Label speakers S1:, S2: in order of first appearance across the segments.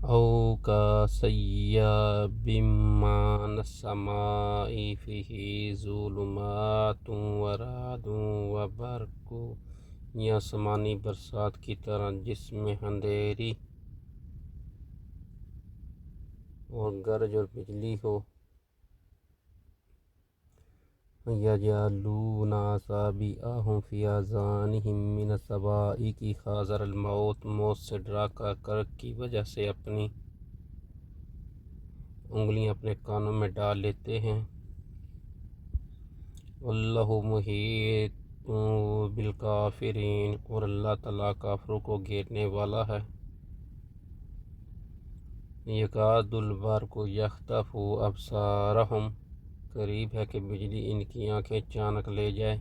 S1: او کصیب من السماء فیہ ظلمات ورعد وبرق، یا آسمانی برسات کی طرح جس میں اندھیری اور گرج اور بجلی ہو۔ یجعلون اصابعهم فی آذانہم من الصواعق حذر الموت، موت سے ڈرا کر کی وجہ سے اپنی انگلیاں اپنے کانوں میں ڈال لیتے ہیں۔ واللہ محیط بالکافرین، اور اللہ تعالیٰ کافروں کو گھیرنے والا ہے۔ یکاد البرق یخطف ابصارہم، قریب ہے کہ بجلی ان کی آنکھیں چانک لے جائے۔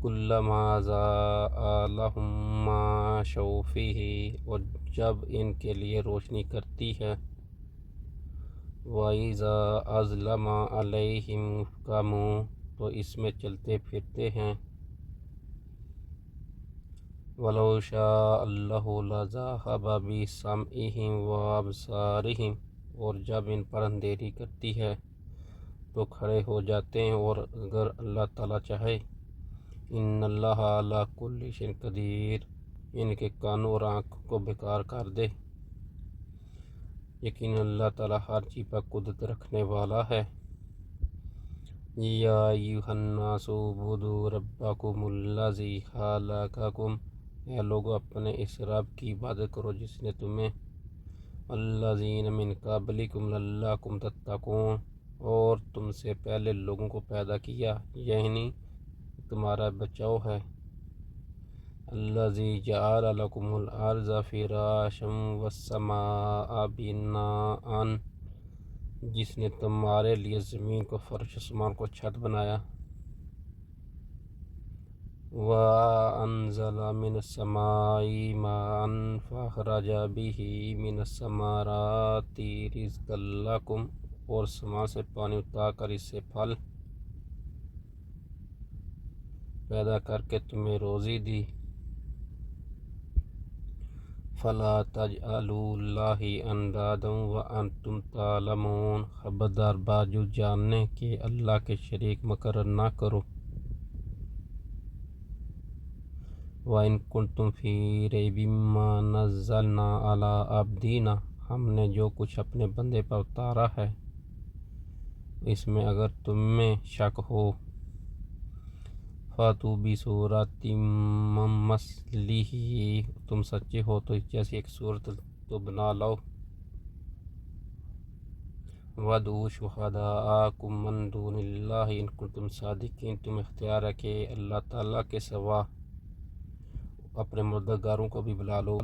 S1: کلما اضاء لہم مشوا فیہ، اور جب ان کے لیے روشنی کرتی ہے۔ وَإِذَا أَظْلَمَ عَلَيْهِمْ قَامُوا، تو اس میں چلتے پھرتے ہیں۔ وَلَوْ شَاءَ اللَّهُ لَذَهَبَ بِسَمْعِهِمْ وَأَبْصَارِهِمْ، اور جب ان پر اندھیری کرتی ہے تو کھڑے ہو جاتے ہیں، اور اگر اللہ تعالیٰ چاہے۔ ان اللہ علی کل شیء قدیر، ان کے کانوں اور آنکھوں کو بیکار کر دے، یقیناً اللہ تعالیٰ ہر چیز پر قدرت رکھنے والا ہے۔ یا ایھا الناس اعبدوا ربکم الذی خلقکم، اے لوگو اپنے اس رب کی عبادت کرو جس نے تمہیں الذین من قبلکم لعلکم تتقون، اور تم سے پہلے لوگوں کو پیدا کیا، یعنی تمہارا بچاؤ ہے۔ الذی جعل لکم الارض فراشا والسماء بناء، جس نے تمہارے لیے زمین کو فرش، آسمان کو چھت بنایا۔ وَأَنزَلَ مِنَ السَّمَاءِ مَاءً فَأَخْرَجَ بِهِ مِنَ الثَّمَرَاتِ رِزْقًا لَكُمْ، اور سماں سے پانی اتار کر اس سے پھل پیدا کر کے تمہیں روزی دی۔ فَلَا تَجْعَلُوا لِلَّهِ أَنْدَادًا وَأَنْتُمْ تَعْلَمُونَ، خبردار باوجود جاننے کہ اللہ کے شریک مقرر نہ کرو۔ وَإِن كُنتُمْ فِي رَيْبٍ مِّمَّا نَزَّلْنَا عَلَىٰ عَبْدِنَا، ہم نے جو کچھ اپنے بندے پر اتارا ہے اس میں اگر تم میں شک ہو، فَأْتُوا بِسُورَةٍ مِّن مِّثْلِهِ، تم سچے ہو تو اس جیسی ایک صورت تو بنا لاؤ۔ وَادْعُوا شُهَدَاءَکُم مِّن دُونِ اللہِ إِن کُنتُم صَادِقِینَ، تم اختیار ہے کہ اللہ تعالیٰ کے سوا اپنے مددگاروں کو بھی بلا لو۔